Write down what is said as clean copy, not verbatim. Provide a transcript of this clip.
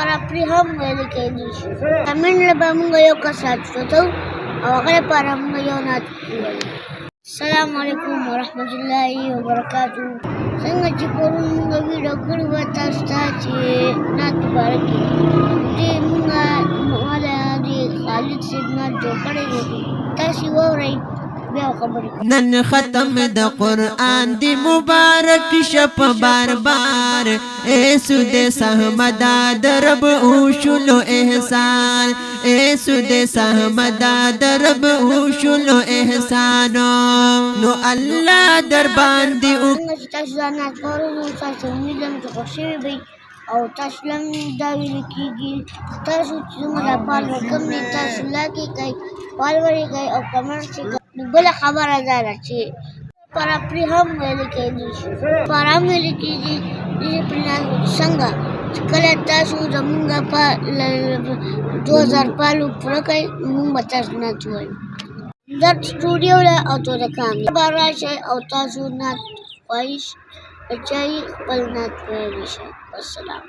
پر پرې هم ویل کېدی شي. کمنټ له به موږ یو کس راجوړو او هغه لپاره موږ یو نعت ووایو. السلام علیکم ورحمت الله وبرکاتو. څنګه چې پرون موږ ویډیو کړې وه تاسو ته چې نعت مبارک یې دې موږ والا د خالد صاحب نعت جوړ کړی دی، تاسې واورئ بیا خبرې کوو. نن ختم د قرآن دی مبارک شپ بار بار، اے سود سہمدا درب اوشلو احسان، اے سود سہمدا درب اوشلو احسانو نو اللہ در باندې څنګه چې تاسو دا نعت واورئ نو تاسو امید لرم چې خوښ شوي به او تاسو له هم دا ویل کېږي تاسو چې زموږ دا فالوور کم دي تاسو لایک یې کړئ، فالوور یې کړئ او کمنټ یې کړئ. نو بله خبره دا ده چې پر پرې هم ویل کېدی شي، پر هم ویل کېږي څنګه چې کله تاسو زموږ په 2000 فالو پوره کړئ موږ به تاسو نعت ووایو. درد سټوډیو له او تورکان به راشئ او تاسو نعت خواهش اچوئ خپل نعت ویلی شئ. والسلام.